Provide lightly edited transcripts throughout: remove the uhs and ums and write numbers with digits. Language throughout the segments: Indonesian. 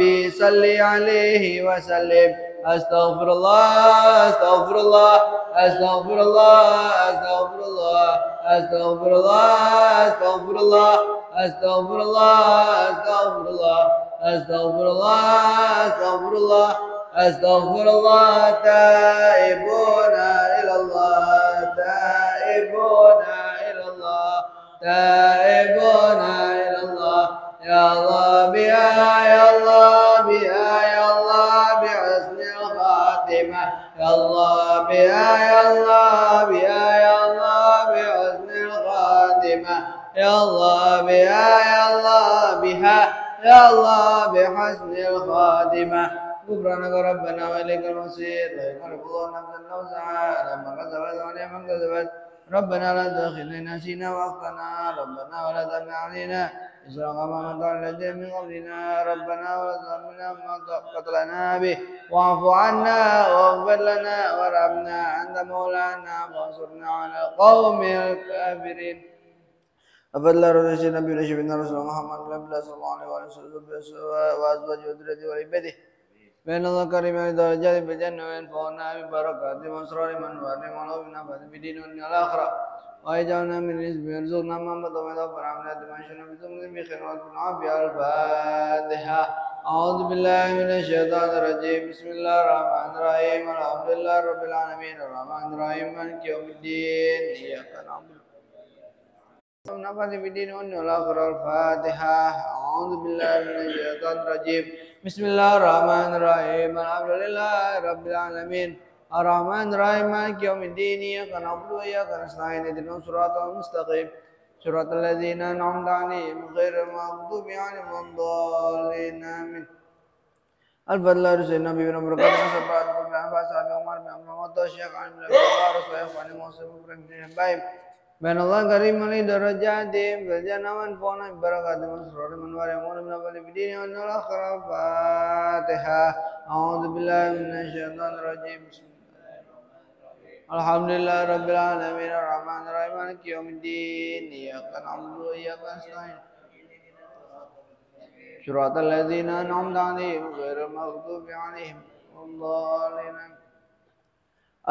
ربي صل عليه وسلم. أستغفر الله أستغفر الله أستغفر الله أستغفر الله أستغفر الله أستغفر الله أستغفر الله أستغفر الله أستغفر الله أستغفر الله أستغفر الله. تائبون إلى الله تائبون إلى الله تائبون إلى الله. يا الله بها يا الله بها يا الله بحسن الخاتمة. يا الله بها يا الله بها يا الله بحسن الخاتمة. يا الله بها يا الله بها يا الله بحسن الخاتمة. غفرانك ربنا وإليك المصير. لا يكلف الله نفسا إلا وسعها لما كسبت وعليها ما كسبت. ربنا لا تؤاخذنا إن نسينا وأخطأنا. ربنا ولا تحمل علينا إصرا كما حملته على الذين من قبلنا. ربنا ولا تحملنا ما قتلنا به. واعف عنا واغفر لنا وارحمنا أنت مولانا فانصرنا على القوم الكافرين. أفضل رسول النبي ونشفنا رسول محمد صلى الله عليه وسلم وأزواجه وذريته وعباده بين الله كريم درجات في الجنة وينفعنا ببركات وأسرار من وارم ولومنا في الدين والآخرة. ويجعلنا من حزب يرزقنا من بطن فرحمنا تمشينا بسمن بخير والعافية. الفاتحة. أعوذ بالله من الشيطان الرجيم. بسم الله الرحمن الرحيم. الحمد لله رب العالمين الرحمن الرحيم مالك يوم الدين. إياك نعبد ونفذ في الدين والآخرة. الفاتحة. أعوذ بالله من الشيطان الرجيم. بسم الله الرحمن الرحيم. الحمد لله رب العالمين الرحمن الرحيم مالك يوم الدين. إياك نعبد وإياك نستعين اهدنا الصراط المستقيم صراط الذين أنعمت عليهم غير المغضوب عليهم ولا الضالين. آمين. الفضل رسول النبي بن بركات وصبرات بن عباس أبي عمر بن عبد الله الشيخ عن ابن عباس وإخوان موسى بن حبايب بين الله كريم علي درجاتهم في الجنة وانفعنا ببركات مسرور من ورمون من أول في الدين والآخرة. الفاتحة. أعوذ بالله من الشيطان الرجيم. بسم الله الحمد لله رب العالمين الرحمن الرحيم مالك يوم الدين. إياك نعبد وإياك نستعين صراط الذين أنعمت عليهم غير المغضوب عليهم ولا الضالين.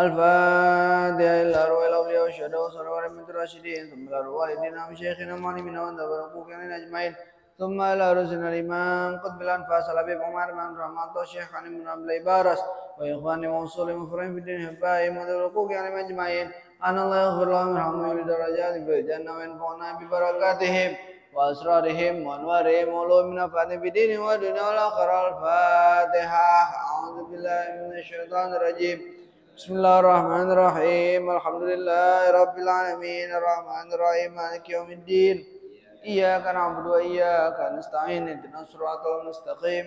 الفاتحة. إلا أرواح الأولياء والشهداء والصالحين من الراشدين. ثم إلى أرواح والدينا وشيخنا ومعلمنا وحقوق أجمعين. ثم إلى رسولنا الإمام قطب الأنفاس الحبيب عمر بن عبد الرحمن الشيخ علي بن عبد البارس وإخواني وأصولي مفرين في الدين حبائهم وحقوق أجمعين. أن الله يغفر لهم ويرحمهم بدرجات في الجنة وينفعنا ببركاتهم وأسرارهم وأنوارهم وعلومنا فاتن في الدين والدنيا والآخرة. الفاتحة. أعوذ بالله من الشيطان الرجيم. بسم الله الرحمن الرحيم. الحمد لله رب العالمين الرحمن الرحيم مالك يوم الدين. إياك نعبد وإياك نستعين اهدنا الصراط المستقيم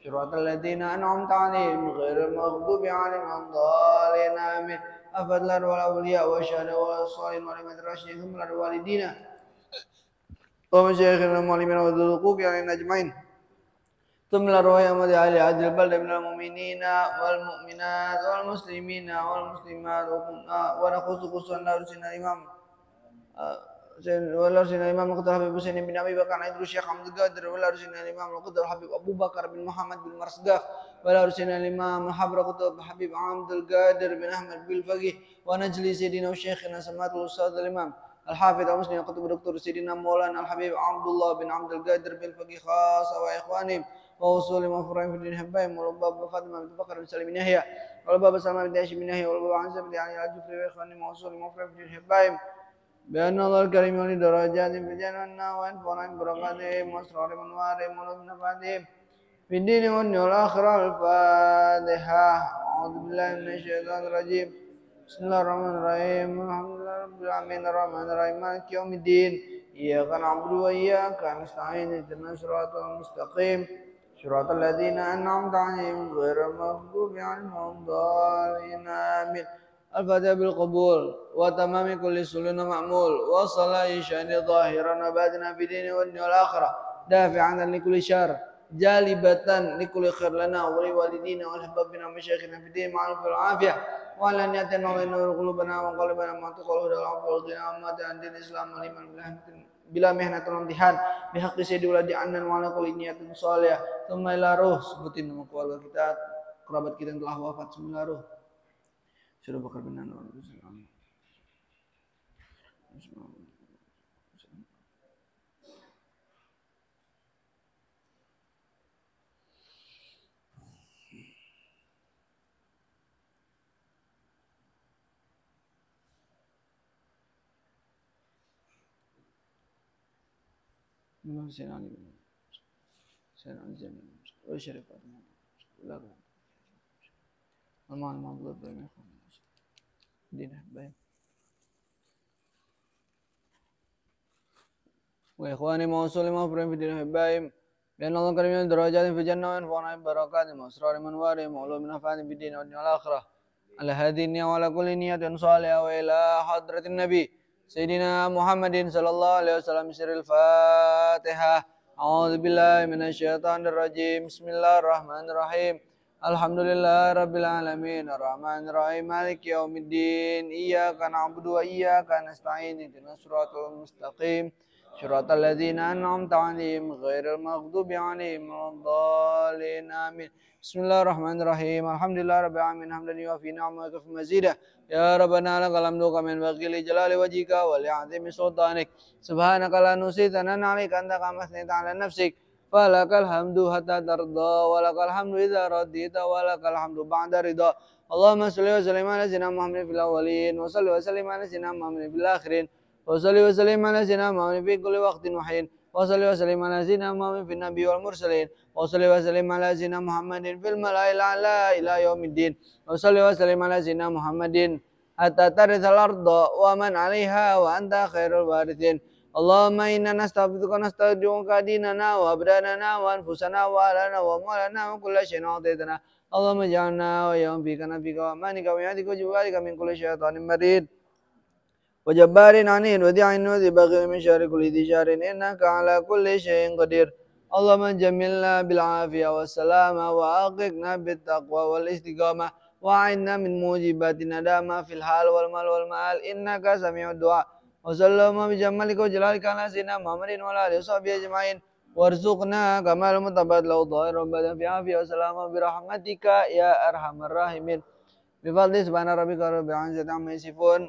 صراط الذين أنعمت عليهم غير المغضوب عليهم ولا الضالين. آمين. أفضل الأولياء والشهداء والصالحين والأئمة الراشدين ثم الوالدين ومشايخنا المعلمين وذوي الحقوق علينا أجمعين. ثم الأرواح أحمد علي عبد البلد من المؤمنين والمؤمنات والمسلمين والمسلمات ونخص خصوصا رسولنا الإمام ورسولنا الإمام القدر حبيب حسين بن أبي بكر عيد الشيخ عبد القادر ورسولنا الإمام القدر حبيب أبو بكر بن محمد بن مرصداق ورسولنا الإمام الحبر قطب حبيب عبد القادر بن أحمد بن الفقيه ونجلي سيدنا وشيخنا سماة الأستاذ الإمام الحافظ المسلم قطب الدكتور سيدنا مولانا الحبيب عبد الله بن عبد القادر بن الفقيه خاصة وإخوانهم ووصول مفروعين في الدين حبايم والباب فاطمة بن بكر بن سليم بن يحيى والباب سلمان بن هاشم بن يحيى والباب عنزة بن علي الجفري وإخوانهم ووصول مفروعين في الدين حبايم بأن الله الكريم ولي درجات في الجنة وينفعنا ببركاتهم وأسرار منوارهم ولطف نفاتهم في الدين والآخرة. الفاتحة. أعوذ بالله من الشيطان الرجيم. بسم الله الرحمن الرحيم. الحمد لله رب العالمين الرحمن الرحيم مالك يوم الدين. إياك نعبد وإياك نستعين اهدنا الصراط المستقيم صراط الذين أنعمت عليهم غير المغضوب عليهم ولا الضالين. آمين. الفاتحة بالقبول وتمام كل سلون معمول وصلاة شأن ظاهرا وباطنا في دين والدنيا والآخرة دافعا لكل شر جالبة لكل خير لنا ولوالدينا والأحباب بنا ومشايخنا في الدين معروف والعافية وعلى أن يأتينا وينور قلوبنا وقلبنا ما تقول الهدى والعفو والغنى وما عند الإسلام والإيمان بالله bila mihnatul imtihan bihaqqi sayyidi waladi annan wa ala kulli niyatin shalihah. Tsumma ila ruh, sebutin nama keluarga kita, kerabat kita yang telah wafat. Bismillah ruh. Sudah bakar benar. وإخواني موصول مفرم في دين حبائهم بأن الله كريم من درجات في الجنة وينفعنا ببركاتهم وأسرار منوارهم وعلوم نفعهم في الدين والدنيا والآخرة على هذه النية وعلى كل نية صالحة وإلى حضرة النبي سيدنا محمد صلى الله عليه وسلم سر الفاتحة. أعوذ بالله من الشيطان الرجيم. بسم الله الرحمن الرحيم. الحمد لله رب العالمين الرحمن الرحيم مالك يوم الدين إياك نعبد وإياك نستعين اهدنا الصراط المستقيم صراط الذين أنعمت عليهم غير المغضوب عليهم ولا الضالين آمين. بسم الله الرحمن الرحيم. الحمد لله رب العالمين حمدا يوافي نعمك ويكفي مزيدا. يا ربنا لك الحمد كما ينبغي لجلال وجهك ولعظيم سلطانك. سبحانك لا نحصي ثناء عليك أنت كما أثنيت على نفسك. فلك الحمد حتى ترضى ولك الحمد إذا رضيت ولك الحمد بعد رضا. اللهم صل وسلم على سيدنا محمد في الأولين وصل وسلم على سيدنا محمد في الآخرين وصل وسلم على سيدنا محمد في كل وقت وحين وصل وسلم على سيدنا محمد في النبي والمرسلين وصل وسلم على سيدنا محمد في الملأ الأعلى إلى يوم الدين وصل وسلم على سيدنا محمد حتى ترث الأرض ومن عليها وأنت خير الوارثين. اللهم إنا نستغفرك ونستودعك ديننا وأبداننا وأنفسنا وأهلنا وأموالنا وكل شيء أعطيتنا. اللهم اجعلنا وإياهم فيك نبيك وأمانك ويعدك وجوارك من كل شيطان مريد وجبار عنيد وديع وذي بغي من شر كل ذي شر إنك على كل شيء قدير. اللهم جملنا بالعافية والسلامة وأغقنا بالتقوى والاستقامة وأعنا من موجبات الندامة في الحال والمال والمال إنك سميع الدعاء. وصلى اللهم بجمالك وجلالك على سيدنا محمد وعلى آله وصحبه أجمعين وارزقنا كمال المتبادل له ظاهر وباطن في عافية وسلامة برحمتك يا أرحم الراحمين. بفضل سبحان ربك رب العزة عما يصفون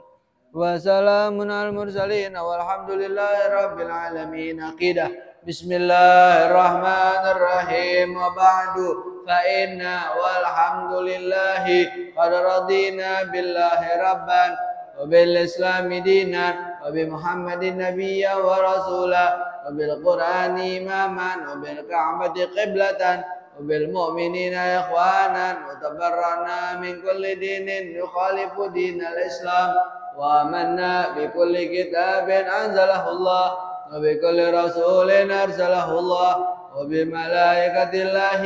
وسلام على المرسلين والحمد لله رب العالمين. عقيدة. بسم الله الرحمن الرحيم وبعد فإن والحمد لله قد رضينا بالله ربا وبالإسلام دينا وبمحمد نبيا ورسولا وبالقرآن إماما وبالكعبة قبلة وبالمؤمنين إخوانا وتبرأنا من كل دين يخالف دين الإسلام وآمنا بكل كتاب أنزله الله وبكل رسول أرسله الله وبملائكة الله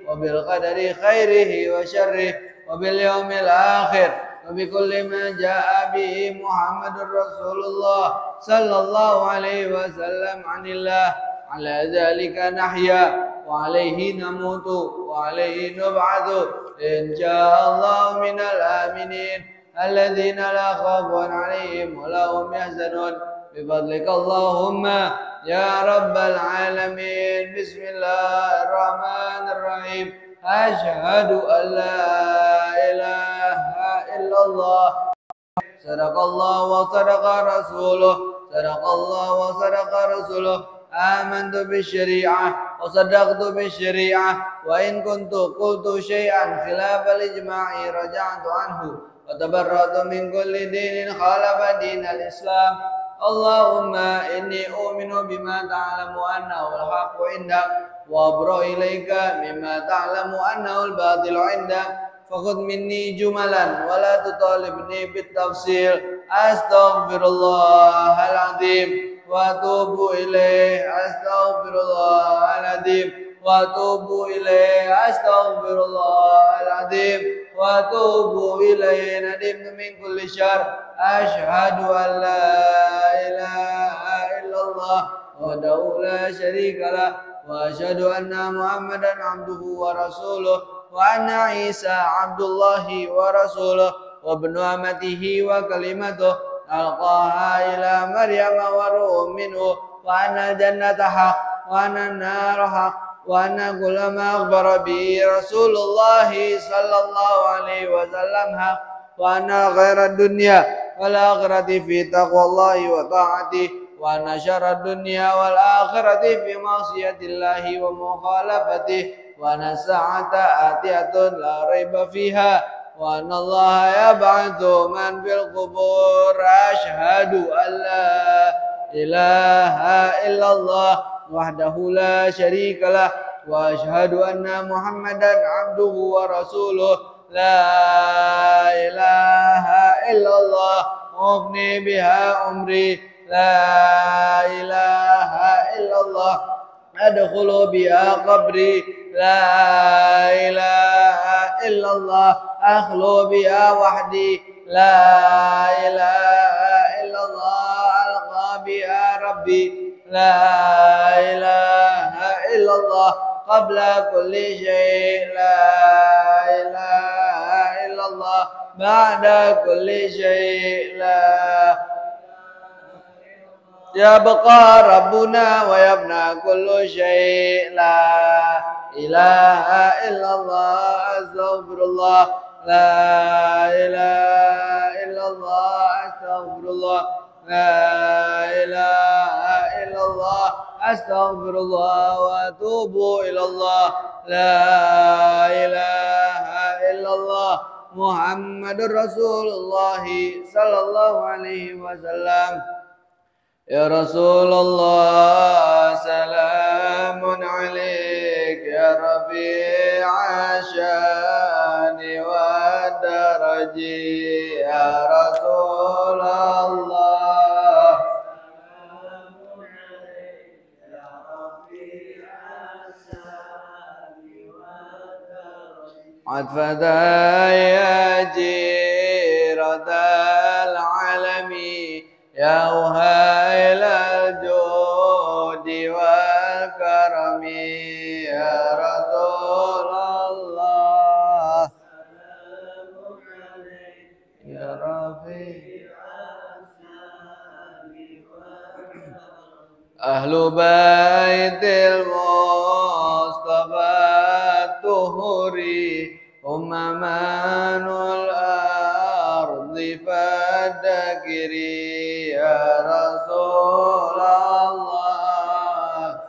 وبالقدر خيره وشره وباليوم الآخر وبكل ما جاء به محمد رسول الله صلى الله عليه وسلم عن الله. على ذلك نحيا وعليه نموت وعليه نبعث إن شاء الله من الآمنين الذين لا خوف عليهم ولا هم يحزنون بفضلك اللهم يا رب العالمين. بسم الله الرحمن الرحيم. أشهد أن لا إله إلا الله. صدق الله وصدق رسوله. صدق الله وصدق رسوله. آمنت بالشريعة وصدقت بالشريعة وإن كنت قلت شيئا خلاف الإجماع رجعت عنه وتبرأت من كل دين خالف دين الإسلام. اللهم إني أؤمن بما تعلم أنه الحق عندك وأبرأ إليك مما تعلم أنه الباطل عندك فخذ مني جملا ولا تطالبني بالتفصيل. أستغفر الله العظيم وأتوب إليه. أستغفر الله العظيم وأتوب إليه. أستغفر الله العظيم وأتوب إليه. ندمت من كل شر. أشهد أن لا إله إلا الله وحده لا شريك له وأشهد أن محمدا عبده ورسوله وأن عيسى عبد الله ورسوله وابن أمته وكلمته ألقاها إلى مريم وروح منه وأن الجنة حق وأن النار حق وأن كل ما أخبر به رسول الله صلى الله عليه وسلم حق وأن خير الدنيا والآخرة في تقوى الله وطاعته وأن شر الدنيا والآخرة في معصية الله ومخالفته وأن الساعة آتية لا ريب فيها وأن الله يبعث من في القبور أشهد أن لا إله إلا الله وحده لا شريك له وأشهد أن محمدا عبده ورسوله لا إله إلا الله أغني بها أمري لا إله إلا الله أدخل بها قبري لا إله إلا الله أخلو بها وحدي لا إله إلا الله ألقى بها ربي لا إله إلا الله قبل كل شيء لا إله إلا الله بعد كل شيء لا يبقى ربنا ويبنى كل شيء لا إله إلا الله أستغفر الله لا إله إلا الله أستغفر الله لا إله إلا الله أستغفر الله وأتوب إلى الله لا إله إلا الله محمد رسول الله صلى الله عليه وسلم يا رسول الله سلام عليك يا رفيع الشان والدرج يا رسول الله سلام عليك يا رفيع الشان والدرج عطفة يا جيرة العالمين يا وهيل الجود والكرم يا رسول الله سلام عليك يا رفيع الشان أهل بيت المصطفى الطهري هم من الأرض فالذكري يا رسول الله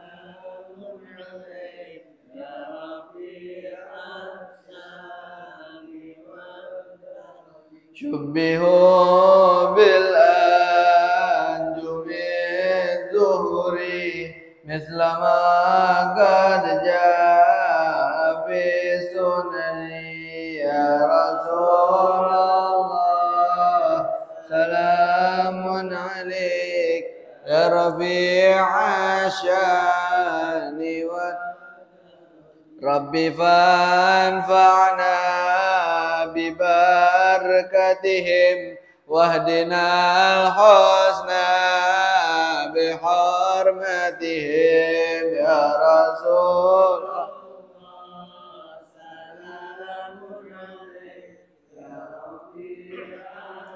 سلام عليك يا رفيع الشان والكرم شبهوا بالأنجم الزهري مثل ما قد جاء في السنن يا رسول الله سلام عليك يا رفيع الشان ربي فانفعنا ببركتهم واهدنا الحسنى بحرمتهم يا رسول الله سلام عليك يا رفيع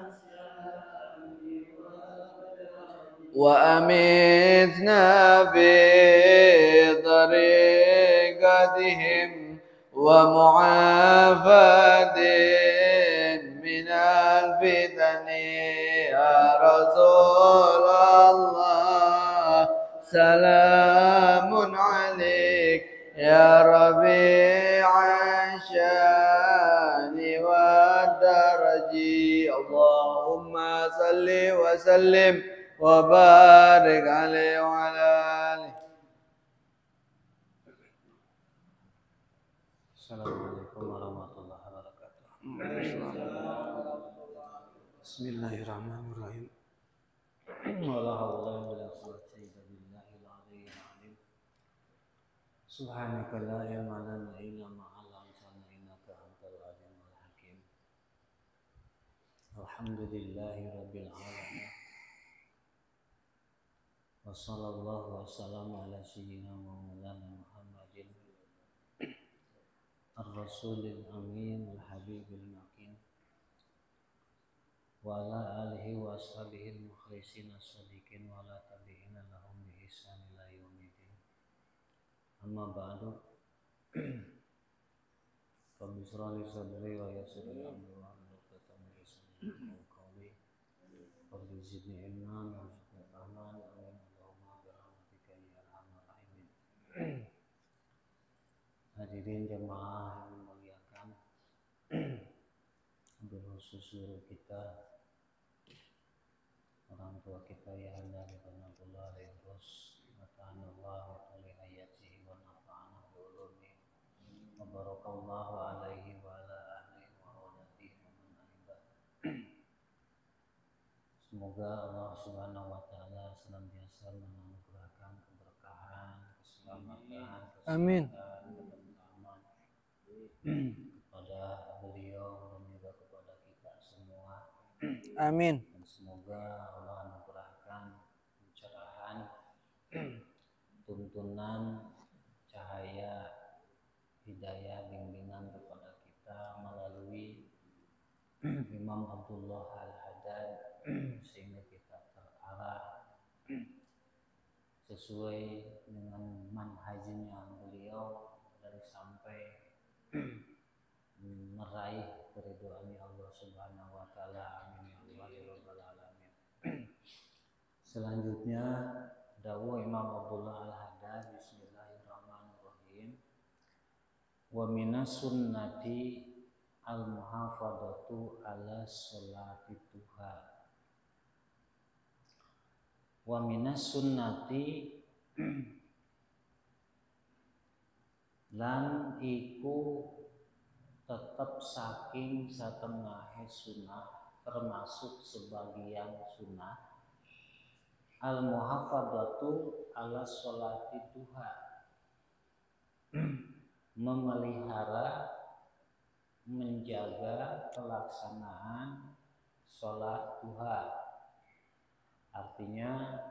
الشان وأمتنا بطريقتهم ومعافاة من الفتن يا رسول الله سلام عليك يا ربيع الشان والدرج اللهم صل وسلم وبارك عليه وعلى آله. Assalamualaikum warahmatullahi wabarakatuh. Bismillahirrahmanirrahim. Wala haula wala quwwata illa billahil aliyyil azim. Subhanaka la ilma lana illa ma 'allamtana innaka antal alimul hakim. Alhamdulillahi rabbil alamin. Wassallallahu wassalamu ala sayyidina Maulana Muhammadin Ar-Rasulil Amin Al-Habibil Makin wa ala alihi wa ashabihi al-mukhlisin as-sadiqin wa ala tabi'ina lahum bi ihsan ila yaumiddin. Amma ba'du. Rabbi shrah li sadri wa yassir li amri wa hlul 'uqdatam min lisani yafqahu qawli. Rabbi zidni ilman warzuqni fahman. Amin Allahumma bi rahmatika ya arhamar rahimin. Hadirin jemaah yang dimuliakan, berkhusus guru kita, orang tua kita ya Allah Ridwanullah Idrus, mata'anallah wa tuli hayatihi wa nafa'ana bi ulumi wa barakallahu alaihi wa ala ahlihi wa auladihi wa man ahibah. Semoga Allah Subhanahu wa taala senantiasa menganugerahkan keberkahan, keselamatan, Amin. ketentraman kepada beliau dan juga kepada kita semua. Amin. Dan semoga Allah anugerahkan pencerahan, tuntunan, cahaya, hidayah, bimbingan kepada kita melalui Imam Abdullah Al-Haddad, sehingga kita terarah sesuai dengan manhajnya beliau dari sampai meraih keridhaan Allah Subhanahu wa taala. Amin ya Allah ya rabbal alamin. Selanjutnya dawuh Imam Abdullah Al-Haddad, bismillahirrahmanirrahim. Wa minas sunnati al-muhafadatu ala sholati duha. Wa minas sunnati lan iku tetap saking setengah sunnah, termasuk sebagian sunnah, al-muhafadatu ala sholati duha, memelihara, menjaga pelaksanaan sholat duha. Artinya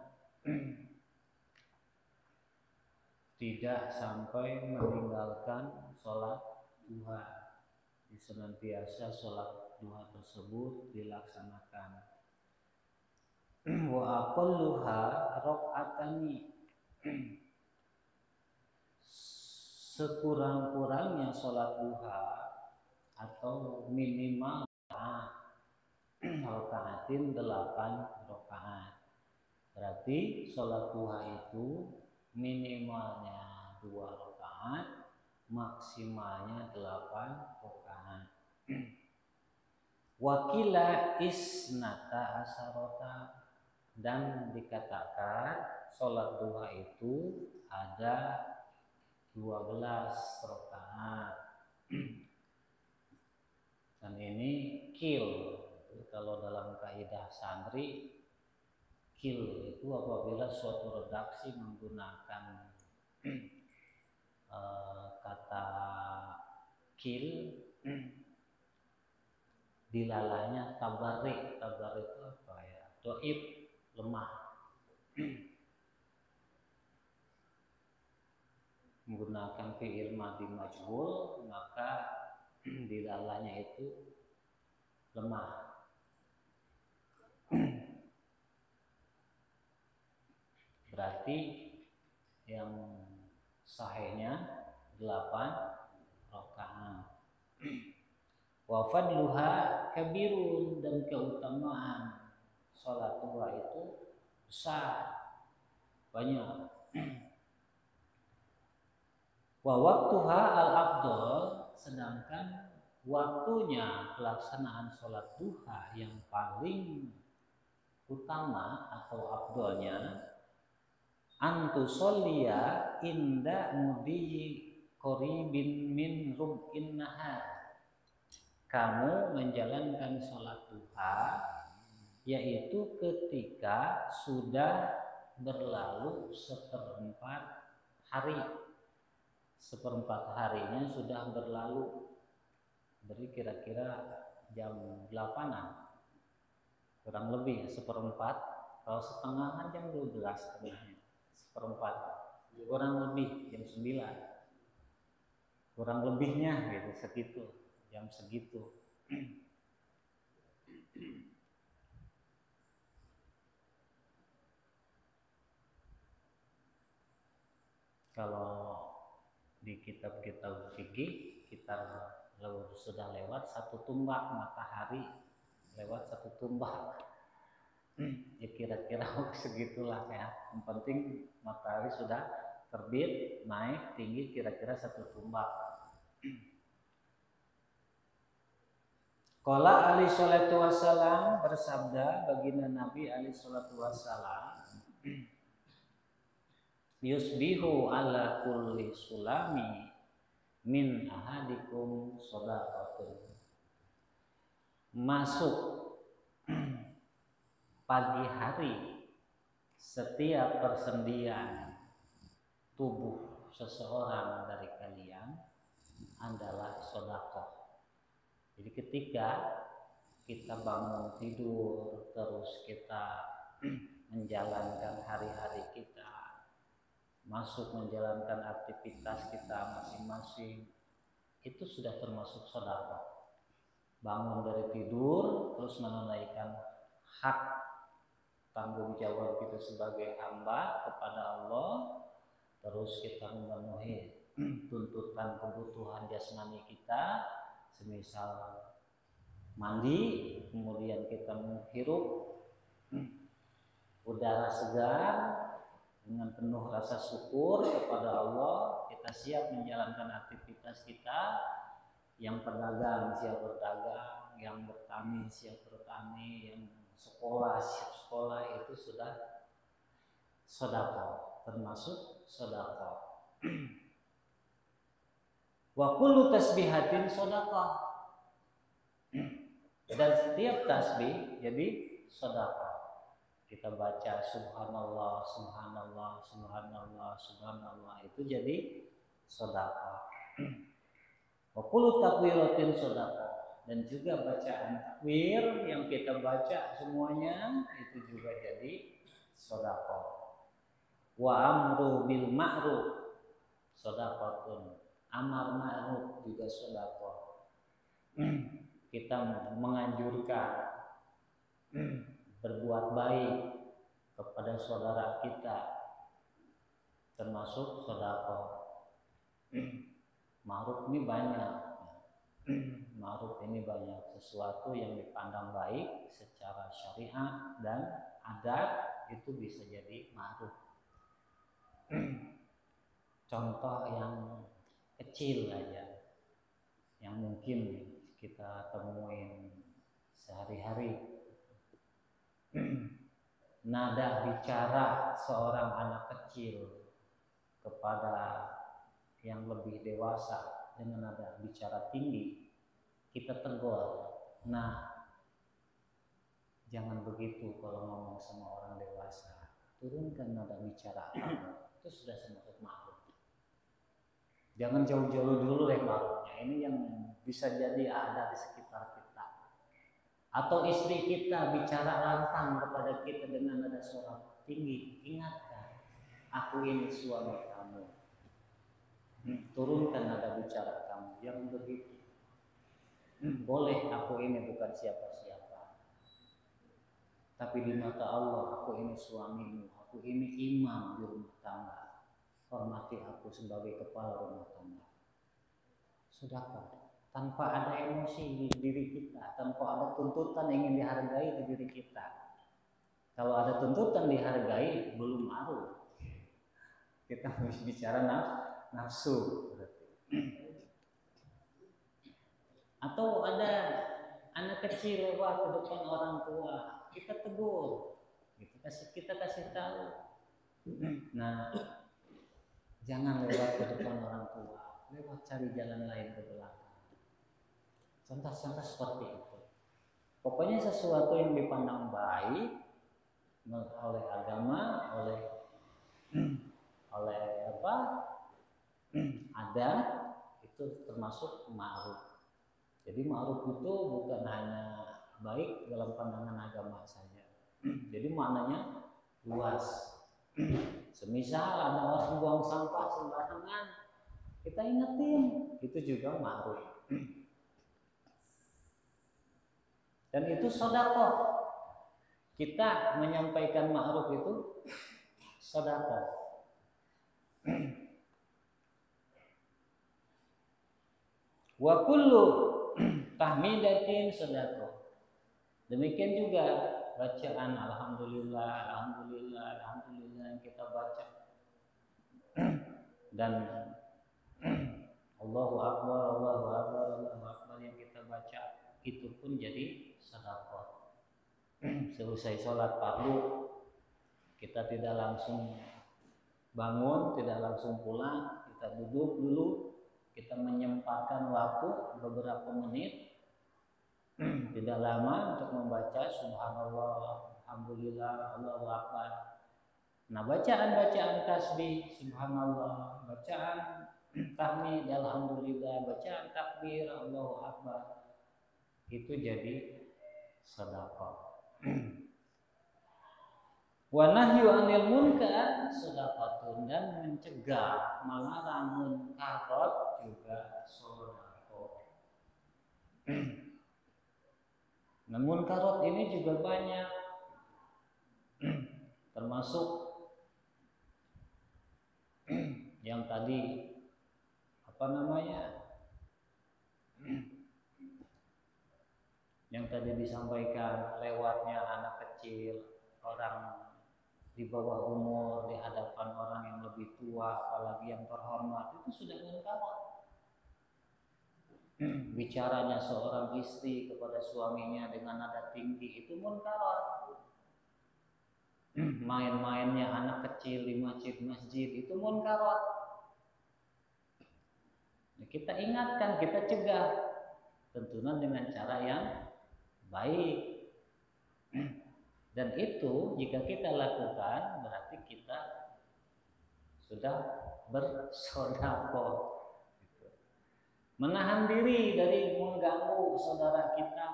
tidak sampai meninggalkan sholat duha, senantiasa sholat duha tersebut dilaksanakan. Wa aqalluha rakaatani, sekurang-kurangnya sholat duha atau minimal rakaatin 8 rakaat. Berarti sholat duha itu minimalnya 2 rakaat, maksimalnya 8 rakaat. Wakila isnata asarota, dan dikatakan sholat duha itu ada 12 rakaat. Dan ini kil. Kalau dalam kaidah santri, kil itu apabila suatu redaksi menggunakan kata kil, dilalahnya tabarik. Tabarik itu apa ya? Doib, lemah. Menggunakan fi'il madhi majhul, maka dilalahnya itu lemah. Berarti yang sahihnya 8 rakaat. Wa fadluha kabirun, dan keutamaan sholat duha itu besar, banyak. Wa waktuha al-afdal, sedangkan waktunya pelaksanaan sholat duha yang paling utama atau afdalnya, antu sholliya inda mudiyyi qaribin min rub'in nahar, kamu menjalankan sholat duha yaitu ketika sudah berlalu seperempat hari. Seperempat harinya sudah berlalu. Jadi kira-kira jam 8-an, kurang lebih seperempat. Kalau setengah kan jam 12 setengahnya, seperempat, kurang lebih jam 9, kurang lebihnya gitu, segitu, jam segitu. Kalau di kitab-kitab fikih kita sudah lewat 1 tumbak matahari, lewat 1 tumbak. Ya kira-kira segitulah ya. Yang penting matahari sudah terbit, naik tinggi kira-kira 1 tumbak. Qala alaihi salatu wassalam, bersabda baginda Nabi alaihi salatu wassalam, yusbihu ala kulli sulami min ahadikum shadaqatun. Masuk pagi hari setiap persendian tubuh seseorang dari kalian adalah sedekah. Jadi ketika kita bangun tidur terus kita menjalankan hari-hari kita, masuk menjalankan aktivitas kita masing-masing, itu sudah termasuk sedekah. Bangun dari tidur terus menunaikan hak tanggung jawab kita sebagai hamba kepada Allah, terus kita memenuhi tuntutan kebutuhan jasmani kita, semisal mandi, kemudian kita menghirup udara segar dengan penuh rasa syukur kepada Allah, kita siap menjalankan aktivitas kita. Yang berdagang siap berdagang, yang bertani siap bertani, yang sekolah siap sekolah, itu sudah sedekah, termasuk sedekah. Wa kullu tasbihatin sedekah. Dan setiap tasbih jadi sedekah. Kita baca subhanallah, subhanallah, subhanallah, subhanallah, itu jadi sedekah. Wa kullu takbiratin sedekah. Dan juga bacaan takbir yang kita baca semuanya itu juga jadi sedekah. Wa amru bil ma'ruf sedekahun. Amar ma'ruf juga sedekah. Kita menganjurkan berbuat baik kepada saudara kita termasuk sedekah. Ma'ruf ini banyak. Ma'ruf ini banyak, sesuatu yang dipandang baik secara syariat dan adat itu bisa jadi ma'ruf. Contoh yang kecil aja yang mungkin kita temuin sehari-hari, nada bicara seorang anak kecil kepada yang lebih dewasa dengan nada bicara tinggi, kita tegur, nah jangan begitu kalau ngomong sama orang dewasa, turunkan nada bicara kamu, itu sudah termasuk ma'ruf. Jangan jauh-jauh dulu deh ma'rufnya, ini yang bisa jadi ada di sekitar kita. Atau istri kita bicara lantang kepada kita dengan nada suara tinggi, ingatkan, aku ini suami kamu. Turunkan nada bicara kamu, jangan begitu. Boleh, aku ini bukan siapa-siapa, tapi di mata Allah aku ini suamimu, aku ini imam di rumah tangga. Hormati aku sebagai kepala rumah tangga. Sudahkah? Tanpa ada emosi di diri kita, tanpa ada tuntutan ingin dihargai di diri kita. Kalau ada tuntutan dihargai, belum ma'ruf. Kita harus bicara nafsu. Atau ada anak kecil lewat ke depan orang tua, kita tegur, kita kasih tahu. Nah, jangan lewat ke depan orang tua, lewat cari jalan lain ke belakang. Contoh-contoh seperti itu. Pokoknya sesuatu yang dipandang baik oleh agama, oleh apa? Adat, itu termasuk ma'ruf. Jadi ma'ruf itu bukan hanya baik dalam pandangan agama saja. Jadi maknanya luas. Semisal ada orang buang sampah sembarangan, kita ingetin, itu juga ma'ruf. Dan itu sedekah. Kita menyampaikan ma'ruf itu sedekah. Wa kullu tahmidatin sedekah. Demikian juga bacaan alhamdulillah, alhamdulillah, alhamdulillah yang kita baca dan Allahu Akbar, Allahu Akbar, Allahu Akbar yang kita baca itu pun jadi sedekah. Selesai sholat fardu kita tidak langsung bangun, tidak langsung pulang, kita duduk dulu, kita menyempatkan waktu beberapa menit tidak lama untuk membaca subhanallah, alhamdulillah, Allahu Akbar. Nah, bacaan-bacaan tasbih subhanallah, bacaan tahmid alhamdulillah, bacaan takbir Allahu Akbar itu jadi sedekah. Wa nahyu 'anil munkar sedekatun, dan mencegah melarang munkarat juga sedekah. Nah, munkarat ini juga banyak, termasuk yang tadi yang tadi disampaikan, lewatnya anak kecil, orang di bawah umur di hadapan orang yang lebih tua, apalagi yang terhormat, itu sudah munkarat. Bicaranya seorang istri kepada suaminya dengan nada tinggi, itu munkarat. Main-mainnya anak kecil di masjid, itu munkarat. Kita ingatkan, kita cegah, tentunya dengan cara yang baik. Dan itu jika kita lakukan berarti kita sudah bersedekah. Menahan diri dari mengganggu saudara kita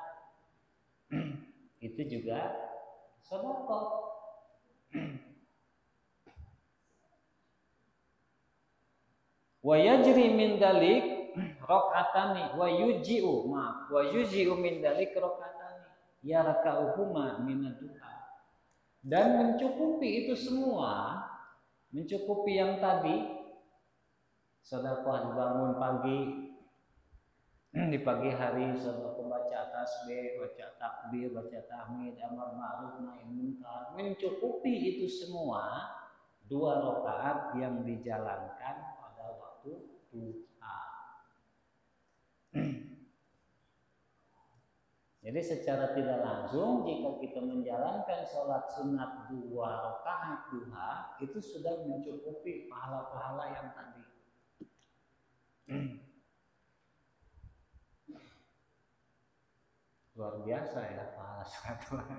itu juga sedekah. Wa yajri min dalik rakaatani wa yuji'u min dalik rakaatani yaraka'uhuma min ad-duha. Dan mencukupi itu semua, mencukupi yang tadi sedekah bangun pagi, di pagi hari sedekah baca tasbih, baca takbir, baca tahmid, amar ma'ruf nahi munkar, mencukupi itu semua 2 rakaat yang dijalankan pada waktu duha. Jadi secara tidak langsung jika kita menjalankan sholat sunat 2 rakaat duha, itu sudah mencukupi pahala-pahala yang tadi. Luar biasa ya pahala sholat duha.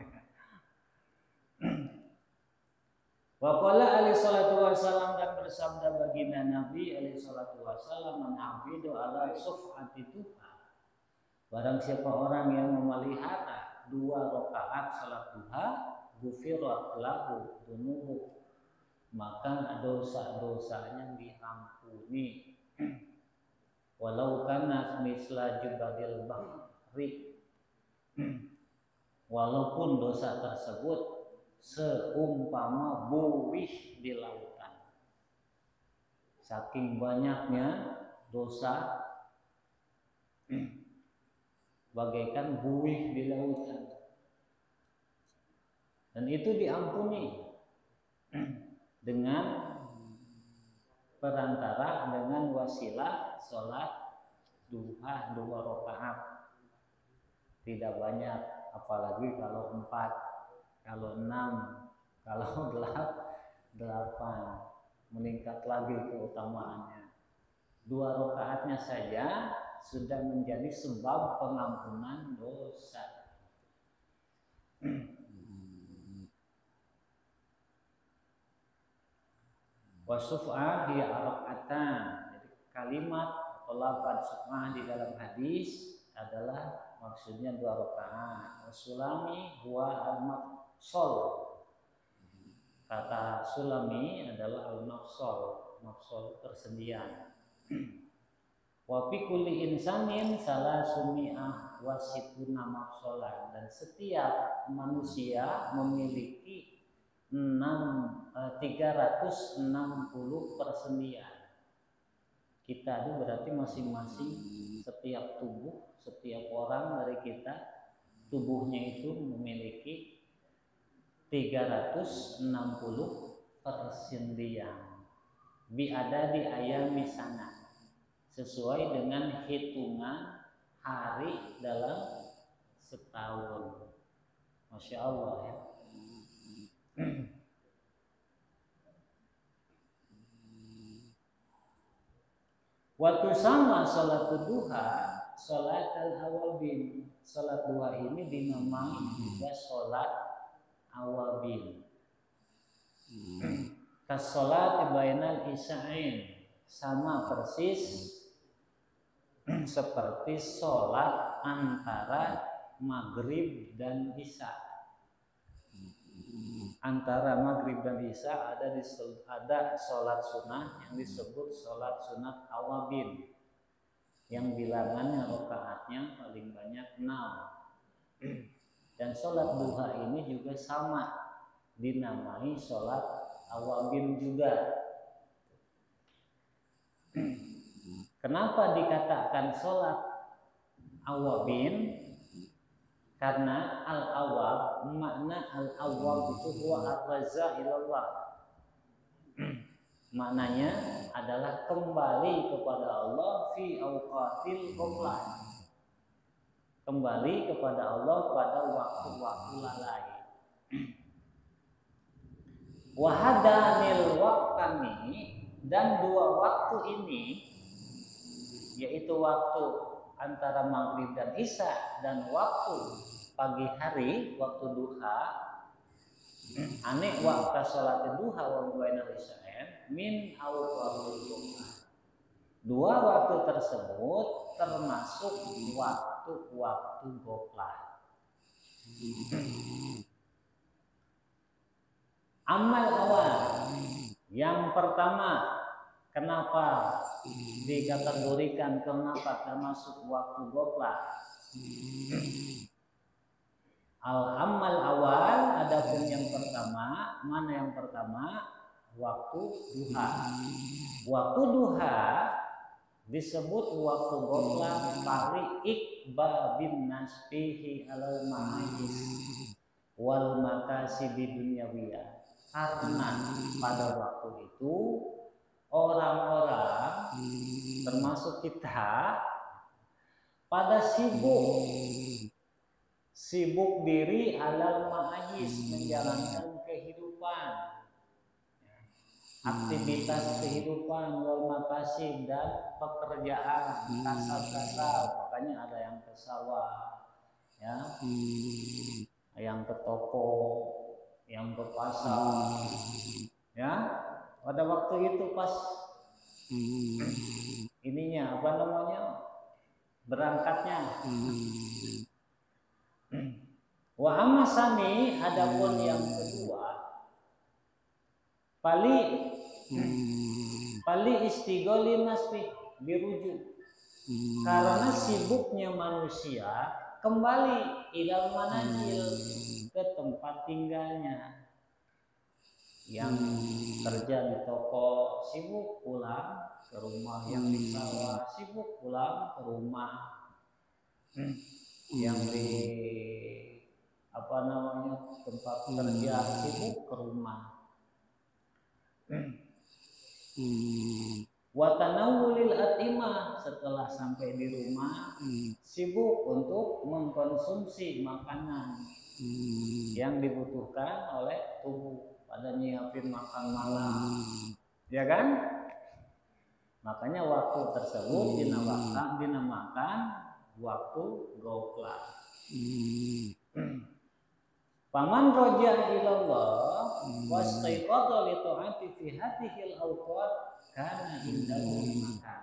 Wa qala alaihi salatu wasallam, dan bersabda baginda Nabi alaihi salatu wasallam, man hafidu ala suf'ati duha, barang siapa orang yang memelihara 2 rakaat salat duha, ghufirat lahu dunubu, maka dosa-dosanya diampuni. Walau kana misla jubadil bahri, walaupun dosa tersebut seumpama buih di lautan. Saking banyaknya dosa bagaikan buih di lautan, dan itu diampuni dengan perantara, dengan wasilah sholat duha 2 rakaat. Tidak banyak, apalagi kalau 4, kalau 6, kalau 8, meningkat lagi keutamaannya. 2 rakaatnya saja sudah menjadi sebab pengampunan dosa. Wasuf'ah hiya rakaatan. Jadi kalimat atau lafaz suf'ah di dalam hadis adalah maksudnya 2 rakaat. Sulami huwa al-mafsal. Kata sulami adalah al-mafsal, mafsal persediaan. Wa fi kulli insanin salasumi'ah wa situna mafsalan, dan setiap manusia memiliki 360 persendian. Kita itu berarti masing-masing setiap tubuh, setiap orang dari kita tubuhnya itu memiliki 360 persendian biada di ayam sana, sesuai dengan hitungan hari dalam setahun. Masya Allah ya. Waktu sama salat duha, salat al-awabin. Salat duha ini dinamai juga salat awabin. Kasolat bainal isyain, sama persis seperti salat antara maghrib dan isya. Antara maghrib dan isya ada sholat sunnah yang disebut sholat sunat awabin, yang bilangannya rakaatnya paling banyak 6. Dan sholat duha ini juga sama, dinamai sholat awabin juga. Kenapa dikatakan sholat awabin? Karena al-awab, makna al-awab itu huwa ar-raja ilallah. Maknanya adalah kembali kepada Allah fi awqatil qoblah. Kembali kepada Allah pada waktu-waktu lalai. Wahadanil waqtani, dan dua waktu ini, yaitu waktu antara maghrib dan isya dan waktu pagi hari, waktu duha, ane waktu sholat duha wa bainal isya'in min awqatil duha. Dua waktu tersebut termasuk waktu-waktu goflah. Amal awal yang pertama, kenapa dikategorikan, kenapa termasuk waktu goflah? Al-amal awal, adapun yang pertama, mana yang pertama? Waktu duha. Waktu duha disebut waktu goflah pari ikba bin nasbihi alal ma'ajis wal makasibi dunyawiyah. Karena pada waktu itu orang-orang termasuk kita pada sibuk diri alal ma'ajis, menjalankan kehidupan, aktivitas kehidupan, wal makasib, dan pekerjaan, kasar-kasar. Makanya ada yang ke sawah, ya, yang ke toko, yang ke pasar, ya. Pada waktu itu pas ininya apa namanya, berangkatnya. Wa amasani, adapun yang kedua, pali istigholi nasbi birujuk, karena sibuknya manusia kembali ilal manajil, ke tempat tinggalnya. Yang kerja di toko sibuk pulang ke rumah, yang di sawah sibuk pulang ke rumah, yang di apa namanya tempat kerja sibuk ke rumah. Watanawulil atimah, setelah sampai di rumah sibuk untuk mengkonsumsi makanan yang dibutuhkan oleh tubuh, pada nyiapin makan malam, ya kan? Makanya waktu tersebut dinamakan waktu goflah. Paman roja ilallah wastaiqadha li ta'ati fi hadhil awqat kana indahu makan.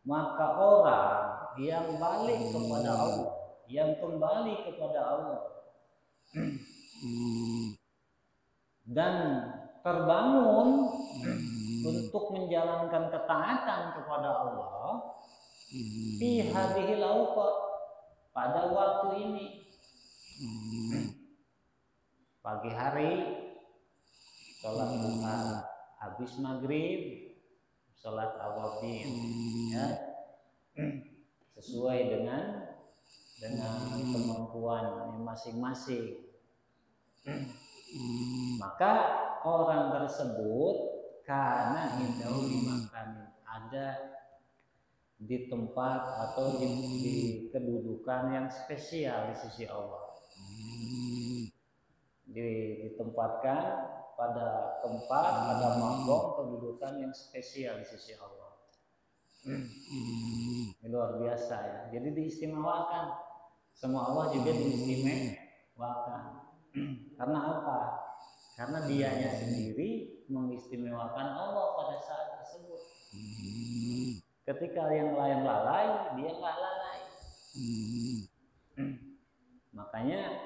Maka orang yang balik kepada Allah, yang kembali kepada Allah dan terbangun untuk menjalankan ketaatan kepada Allah fi hadhil awqat, pada waktu ini. Pagi hari sholat duha, habis maghrib sholat awabin, ya, sesuai dengan kemampuan masing-masing. Maka orang tersebut karena indahu dimakan ada di tempat atau di kedudukan yang spesial di sisi Allah. Ditempatkan pada tempat, pada maqam kedudukan yang spesial di sisi Allah. Ini luar biasa ya. Jadi diistimewakan. Semua Allah juga diistimewakan. Karena apa? Karena dianya sendiri mengistimewakan Allah pada saat tersebut. Ketika yang lain lalai, dia nggak lalai. Makanya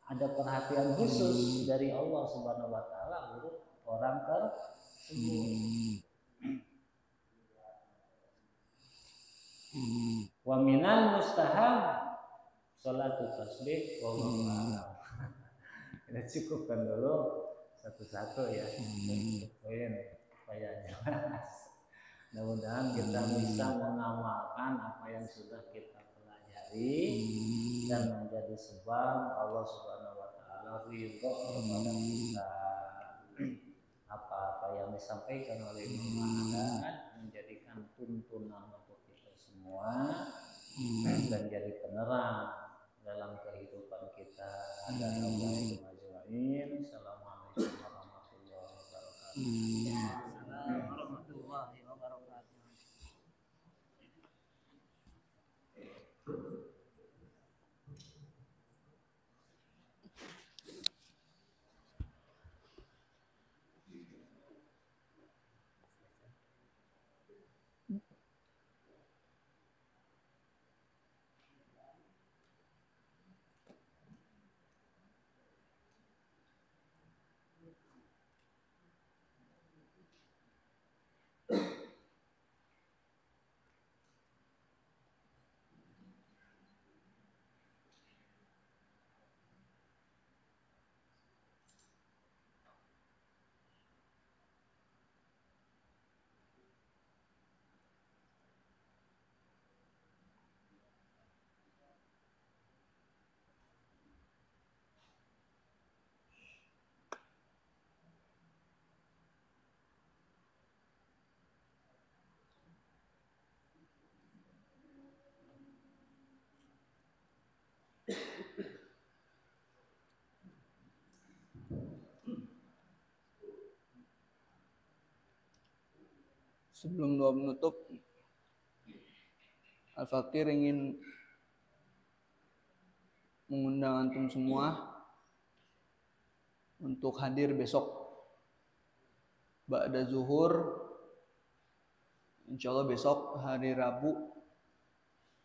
ada perhatian khusus dari Allah Subhanahu wa taala untuk orang tersebut. Wa minal mustahab salatu tasbih wallahu a'lam. Kita cukupkan dulu satu-satu ya. Poin supaya jelas. Mudah-mudahan kita bisa mengamalkan apa yang sudah kita pelajari dan menjadi sebab Allah Subhanahu wa taala ridho kepada kita. Apa yang disampaikan oleh Imam Ahmad menjadikan tuntunan untuk kita semua dan jadi penerang dalam kehidupan kita. Assalamualaikum warahmatullahi wabarakatuh. Sebelum doa menutup, Al-Fakir ingin mengundang antum semua untuk hadir besok ba'da zuhur, insyaallah besok hari Rabu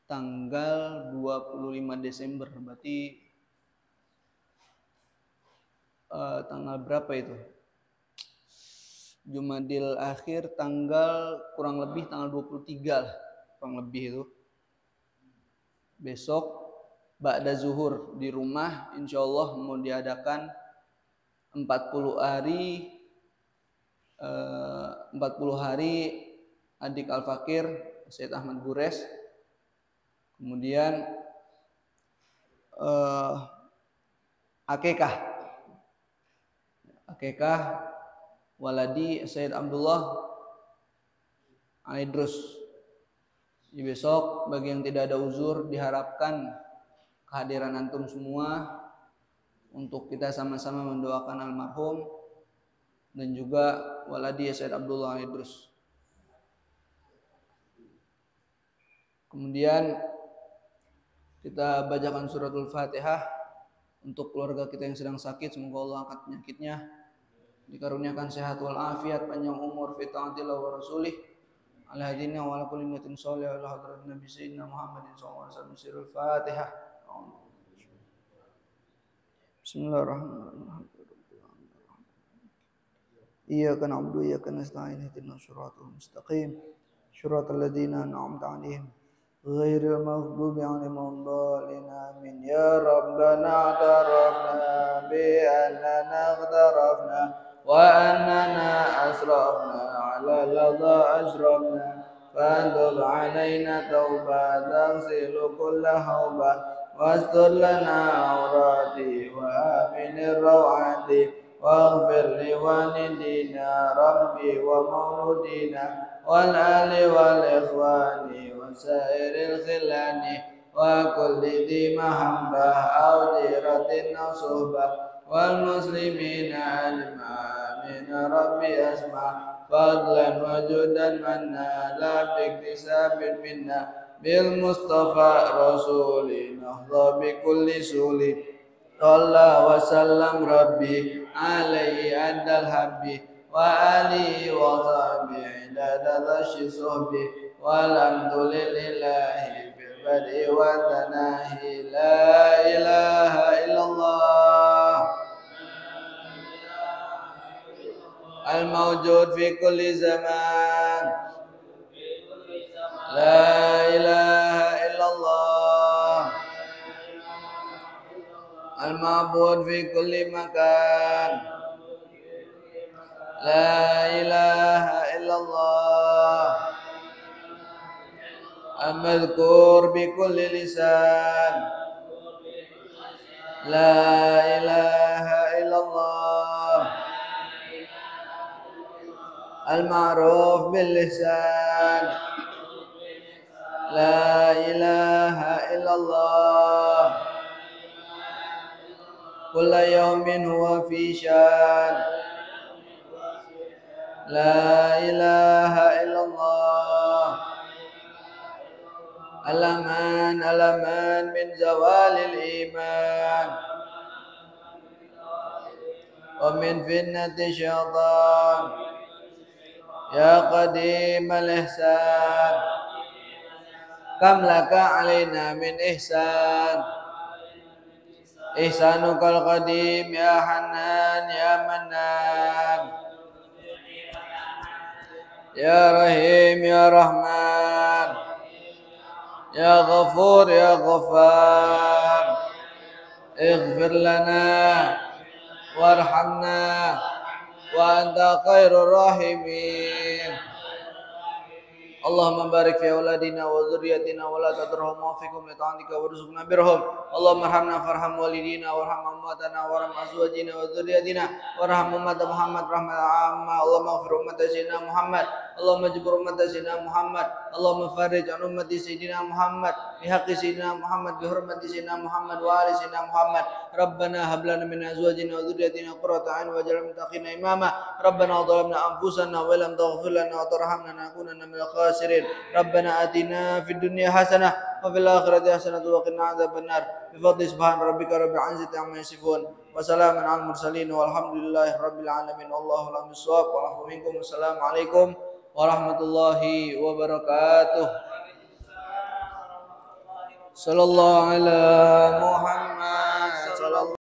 tanggal 25 Desember, berarti tanggal berapa itu? Jumadil akhir tanggal kurang lebih tanggal 23 lah, kurang lebih itu. Besok ba'da zuhur di rumah insyaallah mau diadakan 40 hari adik Al-Fakir Syed Ahmad Gures. Kemudian akikah waladi Syed Abdullah Aidrus. Di besok bagi yang tidak ada uzur diharapkan kehadiran antum semua untuk kita sama-sama mendoakan almarhum dan juga waladi Syed Abdullah Aidrus. Kemudian kita bacakan suratul Fatihah untuk keluarga kita yang sedang sakit, semoga Allah angkat penyakitnya, dikaruniakan sehat wal afiat, panjang umur fi taatillah wa rasulih, ala hadina wa ala kulli niyatin shalih ala hadrat nabi sayyidina Muhammadin sallallahu alaihi wasallam. Sirul Fatihah. Bismillahirrahmanirrahim. Iyyaka na'budu wa iyyaka nasta'in ihdinas siratal mustaqim siratal ladzina an'amta 'alaihim ghairil maghdubi 'alaihim waladdallin amin. Ya rabbana tarafna bi annana ightarafna wa annana asrafna 'ala ladha asrafna فاتب علينا توبة تغسل كل حوبة واستر لنا عوراتي وآمن الروعات واغفر لوالدينا ربي ومولودينا والآل والإخوان وسائر الخلان وكل ذي محبة أو ديرة أو صحبة والمسلمين أجمعين ربي أسمع فضلا وجودا منا لا باكتساب منا بالمصطفى رسول نهضى بكل سول صلى وسلم ربي عليه عند الحب وآله وصحبه عدد ذش صحبه والحمد لله في البدء والتناهي لا إله إلا الله الموجود في كل زمان لا إله إلا الله المعبود في كل مكان لا إله إلا الله المذكور بكل لسان لا إله إلا الله المعروف باللسان لا إله إلا الله كل يوم هو في شان لا إله إلا الله الأمان الأمان من زوال الإيمان ومن فتنة الشيطان يا قديم الإحسان كم لك علينا من إحسان إحسانك القديم يا حنان يا منان يا رحيم يا رحمن يا غفور يا غفار اغفر لنا وارحمنا وأنت خير الراحمين اللهم بارك في أولادنا وذريتنا ولا تضرهم وفقهم لطاعتك وارزقنا برهم اللهم ارحمنا فارحم والدينا وارحم أمواتنا وارحم أزواجنا وذريتنا وارحم أمة محمد رحمة عامة اللهم اغفر أمة سيدنا محمد اللهم اجبر أمة سيدنا محمد اللهم فرج عن أمة سيدنا محمد بحق سيدنا محمد بحرمة سيدنا محمد وآل سيدنا محمد ربنا هب لنا من أزواجنا وذريتنا قرة أعين واجعلنا للمتقين إماما ربنا ظلمنا أنفسنا وإن لم تغفر لنا وترحمنا لنكونن من الخاسرين ربنا آتنا في الدنيا حسنة وفي الآخرة حسنة وقنا عذاب النار بفضل سبحان ربك رب العزة عما يصفون وسلام على المرسلين والحمد لله رب العالمين والله أعلم بالصواب والعفو منكم والسلام عليكم ورحمة الله وبركاته صلى الله على محمد صلى الله